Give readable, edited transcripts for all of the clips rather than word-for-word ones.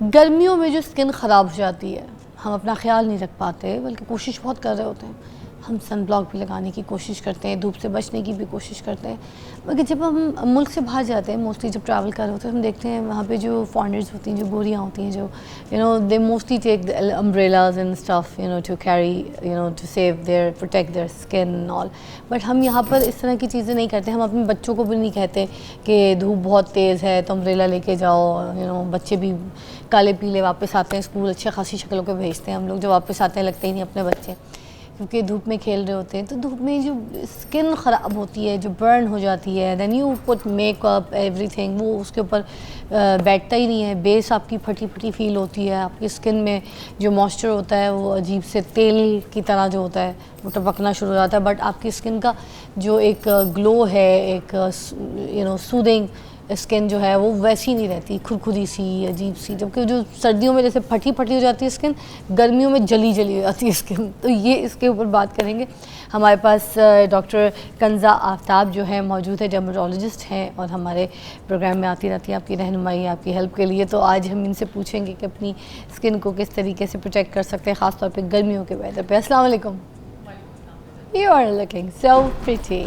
गर्मियों में जो स्किन ख़राब हो जाती है, हम अपना ख्याल नहीं रख पाते, बल्कि कोशिश बहुत कर रहे होते हैं। हम सन ब्लॉक भी लगाने की कोशिश करते हैं, धूप से बचने की भी कोशिश करते हैं, मगर जब हम मुल्क से बाहर जाते हैं, मोस्टली जब ट्रैवल कर रहे होते हैं, हम देखते हैं वहाँ पे जो फॉरेनर्स होती हैं, जो गोरियाँ होती हैं, जो they mostly take the umbrellas and stuff to carry to save their protect their skin and all. But हम यहाँ पर इस तरह की चीज़ें नहीं करते। हम अपने बच्चों को भी नहीं कहते कि धूप बहुत तेज़ है तो अम्ब्रेला लेके जाओ। बच्चे भी काले पीले वापस आते हैं स्कूल, अच्छे खासी शक्लों के भेजते हैं हम लोग, जो वापस आते हैं लगते ही नहीं अपने बच्चे, क्योंकि धूप में खेल रहे होते हैं। तो धूप में जो स्किन ख़राब होती है, जो बर्न हो जाती है, then you put makeup everything, वो उसके ऊपर बैठता ही नहीं है। बेस आपकी फटी फटी फील होती है, आपकी स्किन में जो मॉइस्चर होता है वो अजीब से तेल की तरह जो होता है वो टपकना शुरू हो जाता है। बट आपकी स्किन का जो एक ग्लो है, एक सूदिंग स्किन जो है वो वैसी नहीं रहती, खुरखुरी सी अजीब सी। जबकि जो सर्दियों में जैसे फटी फटी हो जाती है स्किन, गर्मियों में जली जली हो जाती है स्किन। तो ये इसके ऊपर बात करेंगे। हमारे पास डॉक्टर कंज़ा आफ्ताब जो है मौजूद है, डर्मेटोलॉजिस्ट हैं और हमारे प्रोग्राम में आती रहती है आपकी रहनुमाई, आपकी हेल्प के लिए। तो आज हम इनसे पूछेंगे कि अपनी स्किन को किस तरीके से प्रोटेक्ट कर सकते हैं, ख़ासतौर पर गर्मियों के वेदर पे। अस्सलाम वालेकुम। You are looking so pretty.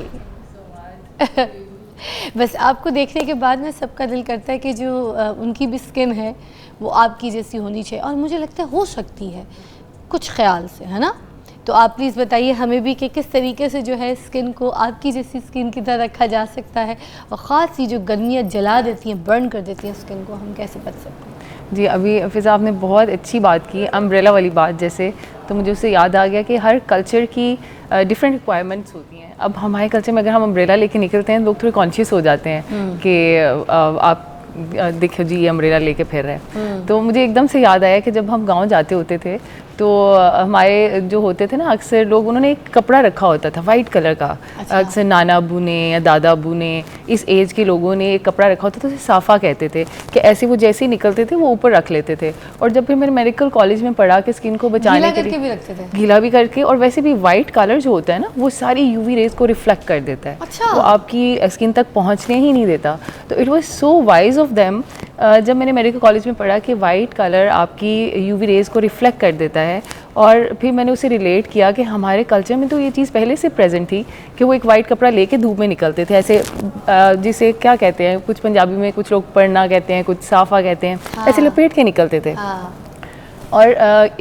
बस आपको देखने के बाद ना सबका दिल करता है कि जो उनकी भी स्किन है वो आपकी जैसी होनी चाहिए, और मुझे लगता है हो सकती है कुछ ख्याल से, है ना? तो आप प्लीज़ बताइए हमें भी कि किस तरीके से जो है स्किन को आपकी जैसी स्किन की तरह रखा जा सकता है, और ख़ास ये जो गर्मियाँ जला देती हैं, बर्न कर देती हैं स्किन को, हम कैसे बच सकते हैं? जी, अभी फिज़ा आपने बहुत अच्छी बात की, अम्ब्रेला वाली बात जैसे, तो मुझे उससे याद आ गया कि हर कल्चर की डिफरेंट रिक्वायरमेंट्स होती हैं। अब हमारे कल्चर में अगर हम अम्ब्रेला लेके निकलते हैं, लोग थोड़े कॉन्शियस हो जाते हैं कि आप देखो जी ये अम्ब्रेला लेके फिर रहे हैं। तो मुझे एकदम से याद आया कि जब हम गांव जाते होते थे तो हमारे जो होते थे ना, अक्सर लोग, उन्होंने एक कपड़ा रखा होता था वाइट कलर का। अच्छा। अक्सर नाना अबू ने या दादा अबू ने, इस एज के लोगों ने एक कपड़ा रखा होता था, उसे साफ़ा कहते थे, कि ऐसे वो जैसे ही निकलते थे वो ऊपर रख लेते थे। और जब फिर मैंने मेडिकल कॉलेज में पढ़ा कि स्किन को बचाने के लिए भी रखते थे, गीला भी करके, और वैसे भी वाइट कलर जो होता है ना वो सारी यूवी रेज को रिफ्लेक्ट कर देता है। अच्छा। वो आपकी स्किन तक पहुँचने ही नहीं देता। तो it was so wise of them, जब मैंने मेडिकल कॉलेज में पढ़ा कि वाइट कलर आपकी यूवी रेज को रिफ्लेक्ट कर देता है, और फिर मैंने उसे रिलेट किया कि हमारे कल्चर में तो ये चीज़ पहले से प्रेजेंट थी कि वो एक वाइट कपड़ा लेके धूप में निकलते थे, ऐसे जिसे क्या कहते हैं, कुछ पंजाबी में कुछ लोग पढ़ना कहते हैं, कुछ साफ़ा कहते हैं। हाँ। ऐसे लपेट के निकलते थे। हाँ। और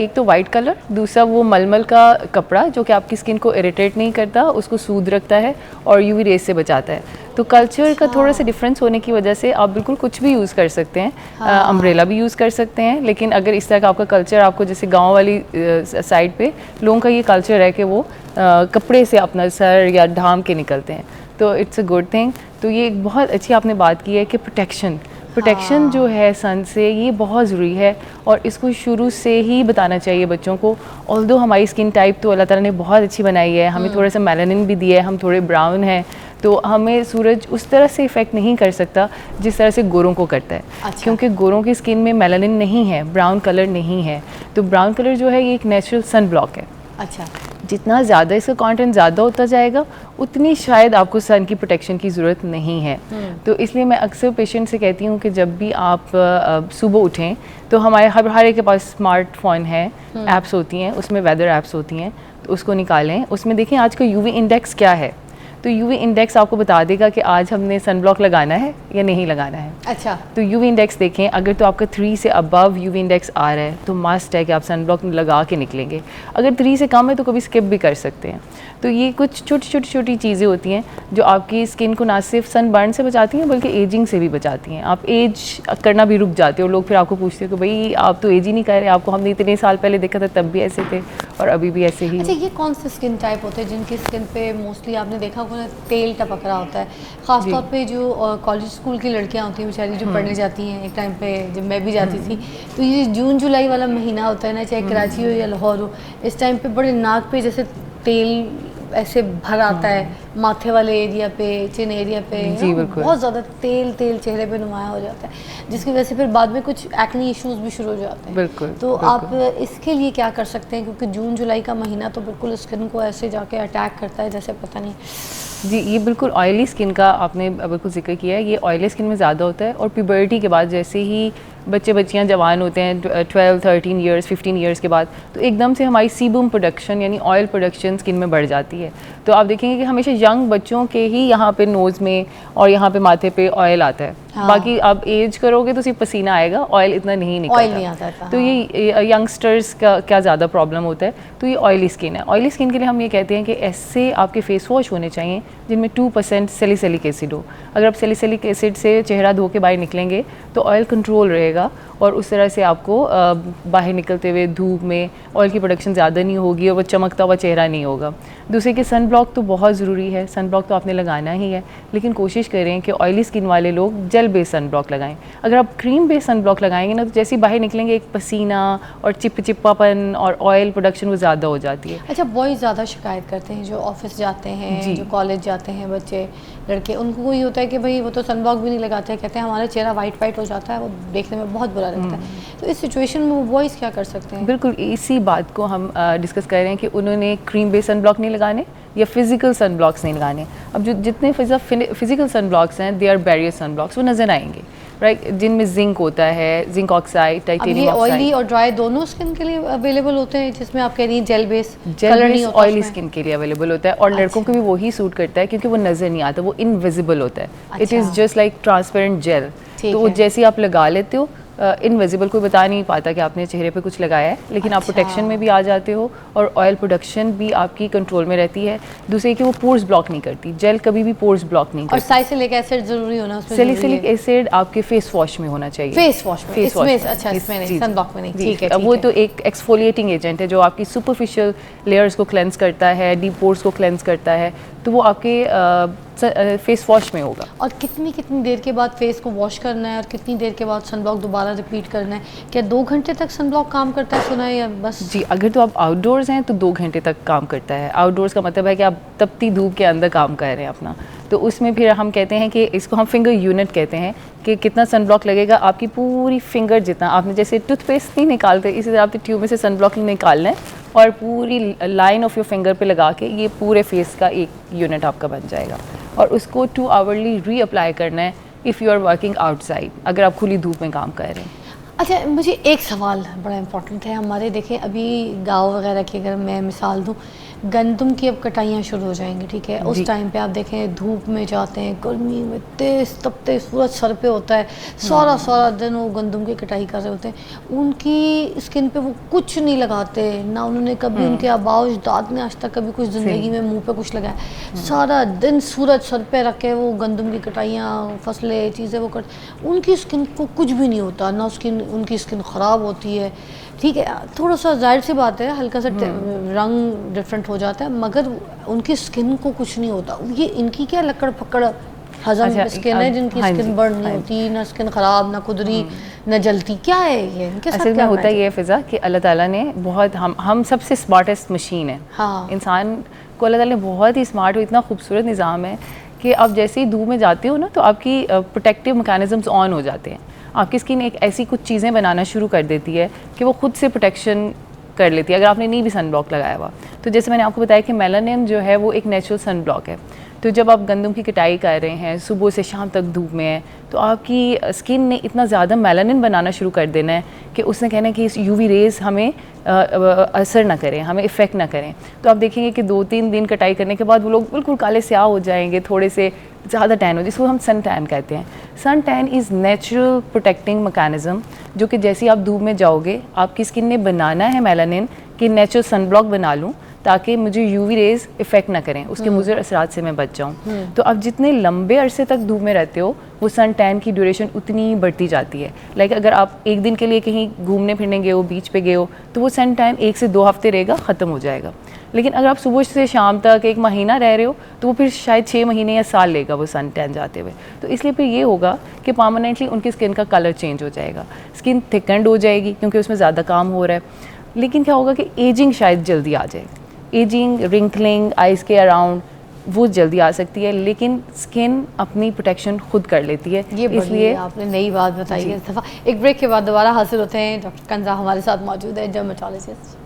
एक तो वाइट कलर, दूसरा वो मलमल का कपड़ा जो कि आपकी स्किन को इरिटेट नहीं करता, उसको सूद रखता है और यूवी रेज से बचाता है। तो कल्चर का थोड़ा सा डिफरेंस होने की वजह से आप बिल्कुल कुछ भी यूज़ कर सकते हैं। हाँ। अम्ब्रेला भी यूज़ कर सकते हैं, लेकिन अगर इस तरह का आपका कल्चर, आपको जैसे गांव वाली साइड पे लोगों का ये कल्चर है कि वो कपड़े से अपना सर या ढाम के निकलते हैं, तो इट्स अ गुड थिंग। तो ये एक बहुत अच्छी आपने बात की है कि प्रोटेक्शन जो है सन से, ये बहुत ज़रूरी है, और इसको शुरू से ही बताना चाहिए बच्चों को। ऑल्दो हमारी स्किन टाइप तो अल्लाह ताला ने बहुत अच्छी बनाई है, हमें थोड़ा सा मेलानिन भी दिया है, हम थोड़े ब्राउन हैं, तो हमें सूरज उस तरह से इफ़ेक्ट नहीं कर सकता जिस तरह से गोरों को करता है। अच्छा। क्योंकि गोरों की स्किन में मेलानिन नहीं है, ब्राउन कलर नहीं है। तो ब्राउन कलर जो है ये एक नेचुरल सन ब्लॉक है। अच्छा। जितना ज़्यादा इसका कंटेंट ज़्यादा होता जाएगा, उतनी शायद आपको सन की प्रोटेक्शन की ज़रूरत नहीं है। तो इसलिए मैं अक्सर पेशेंट से कहती हूँ कि जब भी आप सुबह उठें तो हमारे हर एक के पास स्मार्टफोन है, ऐप्स होती हैं, उसमें वेदर ऐप्स होती हैं, तो उसको निकालें, उसमें देखें आज का यूवी इंडेक्स क्या है। तो यूवी इंडेक्स आपको बता देगा कि आज हमने सन ब्लॉक लगाना है या नहीं लगाना है। अच्छा। तो यूवी इंडेक्स देखें, अगर तो आपका 3 से अबव यूवी इंडेक्स आ रहा है तो मस्ट है कि आप सन ब्लॉक लगा के निकलेंगे। अगर 3 से कम है तो कभी स्किप भी कर सकते हैं। तो ये कुछ छोटी चीज़ें होती हैं जो आपकी स्किन को ना सिर्फ सन बर्न से बचाती हैं बल्कि एजिंग से भी बचाती हैं। आप एज करना भी रुक जाते हो, लोग फिर आपको पूछते हो कि भाई आप तो एज ही नहीं कर रहे, आपको हमने इतने साल पहले देखा था तब भी ऐसे थे और अभी भी ऐसे ही। अच्छा, ये कौन से स्किन टाइप होते हैं जिनकी स्किन पे मोस्टली आपने देखा होगा तेल टपक रहा होता है? ख़ासतौर पे जो कॉलेज स्कूल की लड़कियाँ होती हैं बेचारी, जो पढ़ने जाती हैं, एक टाइम पे जब मैं भी जाती थी, तो ये जून जुलाई वाला महीना होता है ना, चाहे कराची हो या लाहौर हो, इस टाइम पे बड़े नाक पे जैसे तेल ऐसे भर आता है, माथे वाले एरिया पे, चिन एरिया पे, बहुत ज़्यादा तेल चेहरे पे नुमाया हो जाता है, जिसकी वजह से फिर बाद में कुछ एक्ने इश्यूज भी शुरू हो जाते हैं। बिल्कुल। तो आप इसके लिए क्या कर सकते हैं, क्योंकि जून जुलाई का महीना तो बिल्कुल स्किन को ऐसे जाके अटैक करता है जैसे पता नहीं। जी, ये बिल्कुल ऑयली स्किन का आपने बिल्कुल जिक्र किया है, ये ऑयली स्किन में ज़्यादा होता है, और प्यूबर्टी के बाद जैसे ही बच्चे बच्चियाँ जवान होते हैं 12 13 ईयर्स 15 ईयर्स के बाद, तो एकदम से हमारी सीबम प्रोडक्शन यानी ऑयल प्रोडक्शन स्किन में बढ़ जाती है। तो आप देखेंगे कि हमेशा यंग बच्चों के ही यहाँ पे नोज़ में और यहाँ पे माथे पे ऑयल आता है। हाँ। बाकी आप एज करोगे तो सिर्फ पसीना आएगा, ऑयल इतना नहीं निकलता। ऑयल नहीं आता था, तो हाँ। ये यंगस्टर्स का क्या ज़्यादा प्रॉब्लम होता है, तो ये ऑयली स्किन है। ऑयली स्किन के लिए हम ये कहते हैं कि ऐसे आपके फेस वॉश होने चाहिए जिनमें 2% सैलिसिलिक एसिड हो। अगर आप सैलिसिलिक एसिड से चेहरा धो के बाहर निकलेंगे तो ऑयल कंट्रोल रहेगा और उस तरह से आपको बाहर निकलते हुए धूप में ऑयल की प्रोडक्शन ज़्यादा नहीं होगी और वो चमकता हुआ चेहरा नहीं होगा। दूसरे कि सन ब्लॉक तो बहुत ज़रूरी है, सन ब्लॉक तो आपने लगाना ही है, लेकिन कोशिश करें कि ऑयली स्किन वाले लोग जेल बेस्ड सन ब्लॉक लगाएं। अगर आप क्रीम बेस्ड सन ब्लॉक लगाएंगे ना, तो जैसे ही बाहर निकलेंगे एक पसीना और चिपचिपापन और ऑयल प्रोडक्शन वो ज़्यादा हो जाती है। अच्छा, बॉयज़ ज़्यादा शिकायत करते हैं जो ऑफिस जाते हैं, जो कॉलेज जाते हैं बच्चे लड़के, उनको ये होता है कि भाई वो तो सन ब्लॉक भी नहीं लगाते हैं, कहते हैं हमारा चेहरा वाइट हो जाता है, वो देखने में बहुत बुरा लगता है। तो इस सिचुएशन में वो बॉयज़ क्या कर सकते हैं? बिल्कुल इसी बात को हम डिस्कस कर रहे हैं कि उन्होंने क्रीम बेस्ड सन ब्लॉक नहीं लगाने या फिजिकल सन ब्लॉक्स नहीं लगाने। अब जो जितने फिजिकल सन ब्लॉक्स हैं, they are barrier sun blocks, वो नज़र आएंगे, राइट, जिनमें जिंक होता है, zinc oxide, titanium oxide. Oily और ड्राई दोनों स्किन के लिए अवेलेबल होते हैं, जिसमें आप कह रही हैं जेल बेस ऑयली स्किन के लिए अवेलेबल होता है और लड़कों को भी वही सूट करता है क्योंकि वो नज़र नहीं आता, वो इनविजिबल होता है। It is just like transparent gel. तो वो जैसे आप लगा लेते हो इनविजिबल, कोई बता नहीं पाता कि आपने चेहरे पे कुछ लगाया है, लेकिन आप प्रोटेक्शन में भी आ जाते हो और ऑयल प्रोडक्शन भी आपकी कंट्रोल में रहती है। दूसरे कि वो पोर्स ब्लॉक नहीं करती, जेल कभी भी पोर्स ब्लॉक नहीं करती। और सैलिसिलिक एसिड जरूरी होना उसमें, सैलिसिलिक एसिड आपके फेस वॉश में होना चाहिए। फेस वॉश में, इसमें अच्छा, इसमें नहीं, सन ब्लॉक में नहीं, ठीक है। वो तो एक एक्सफोलिएटिंग एजेंट है जो आपकी सुपरफिशियल लेयर्स को क्लेंस करता है, डीप पोर्स को क्लेंस करता है, तो वो आपके फेस वॉश में होगा। और कितनी देर के बाद फेस को वॉश करना है और कितनी देर के बाद सन ब्लॉक दोबारा रिपीट करना है? क्या 2 घंटे तक सन ब्लॉक काम करता है, सुना है, या बस? जी, अगर तो आप आउटडोर्स हैं तो 2 घंटे तक काम करता है। आउटडोर्स का मतलब है कि आप तपती धूप के अंदर काम कर रहे हैं अपना, तो उसमें फिर हम कहते हैं कि इसको हम फिंगर यूनिट कहते हैं कि कितना सन ब्लॉक लगेगा आपकी पूरी फिंगर जितना। आपने जैसे टूथपेस्ट नहीं निकालते, इसी तरह आपने ट्यूब में से सन ब्लॉक निकालना है और पूरी लाइन ऑफ योर फिंगर पे लगा के ये पूरे फेस का एक यूनिट आपका बन जाएगा और उसको 2 आवरली रीअप्लाई करना है if you are working outside, अगर आप खुली धूप में काम कर रहे हैं। अच्छा, मुझे एक सवाल बड़ा इम्पोर्टेंट है। हमारे देखें अभी गांव वगैरह की अगर मैं मिसाल दूं, गंदम की अब कटाइयाँ शुरू हो जाएंगी, ठीक है, उस टाइम पे आप देखें धूप में जाते हैं, गर्मी में तेज़ तपते सूरज सर पे होता है, सारा दिन वो गंदम की कटाई कर रहे होते हैं, उनकी स्किन पे वो कुछ नहीं लगाते ना, उन्होंने कभी उनके आबाज दाद ने आज तक कभी कुछ ज़िंदगी में मुंह पे कुछ लगाया, सारा दिन सूरज सर पे रख के वो गंदम की कटाइयाँ, फसलें, चीज़ें वो कर, उनकी स्किन को कुछ भी नहीं होता ना, उनकी स्किन ख़राब होती है, ठीक है, थोड़ा सा जाहिर सी बात है, हल्का सा रंग डिफरेंट हो जाता है, मगर उनकी स्किन को कुछ नहीं होता। ये इनकी क्या लकड़ पकड़ हजम स्किन है जिनकी स्किन बर्न नहीं होती, ना स्किन ख़राब, ना खुदरी, ना जलती, क्या है ये इनके साथ? असल में होता ये है फ़िज़ा कि अल्लाह ताला ने बहुत हम सबसे स्मार्टेस्ट मशीन है। हाँ, इंसान को अल्लाह ताला ने बहुत ही स्मार्ट और इतना खूबसूरत निज़ाम है कि आप जैसे ही धूप में जाते हो ना तो आपकी प्रोटेक्टिव मैकेनिज़म्स ऑन हो जाते हैं। आपकी स्किन एक ऐसी कुछ चीज़ें बनाना शुरू कर देती है कि वो खुद से प्रोटेक्शन कर लेती है अगर आपने नहीं भी सन ब्लॉक लगाया हुआ। तो जैसे मैंने आपको बताया कि मेलानिन जो है वो एक नेचुरल सन ब्लॉक है। तो जब आप गंदम की कटाई कर रहे हैं, सुबह से शाम तक धूप में है, तो आपकी स्किन ने इतना ज़्यादा मेलानिन बनाना शुरू कर देना है कि उसने कहना है कि इस यूवी रेज़ हमें असर ना करें, हमें इफ़ेक्ट ना करें। तो आप देखेंगे कि 2-3 दिन कटाई करने के बाद वो लोग बिल्कुल काले स्याह हो जाएंगे, थोड़े से ज़्यादा टैन हो, जिसको हम सन टैन कहते हैं। Suntan is natural protecting mechanism, जो कि जैसे आप धूप में जाओगे आपकी स्किन ने बनाना है मेलानिन कि नेचुरल सन ब्लॉक बना लूँ ताकि मुझे यूवी रेज़ इफ़ेक्ट ना करें, उसके मुज़र असरात से मैं बच जाऊँ। तो आप जितने लंबे अरसे तक धूप में रहते हो वो सन टैन की ड्यूरेशन उतनी बढ़ती जाती है। लाइक अगर आप एक दिन के लिए कहीं घूमने फिरने गए हो, बीच पे गए हो, तो वो सन टैन 1 से 2 हफ्ते रहेगा, ख़त्म हो जाएगा। लेकिन अगर आप सुबह से शाम तक 1 महीना रह रहे हो तो वो फिर शायद 6 महीने या साल लेगा वो सन टैन जाते हुए। तो इसलिए फिर ये होगा कि परमानेंटली उनकी स्किन का कलर चेंज हो जाएगा, स्किन थिकन्ड हो जाएगी क्योंकि उसमें ज़्यादा काम हो रहा है। लेकिन क्या होगा कि एजिंग शायद जल्दी आ जाए, एजिंग, रिंकलिंग, आइज़ के अराउंड वो जल्दी आ सकती है, लेकिन स्किन अपनी प्रोटेक्शन खुद कर लेती है। ये इसलिए आपने नई बात बताई है इस दफ़ा। एक ब्रेक के बाद दोबारा हासिल होते हैं, डॉक्टर कंजा हमारे साथ मौजूद है, डर्मेटोलॉजिस्ट।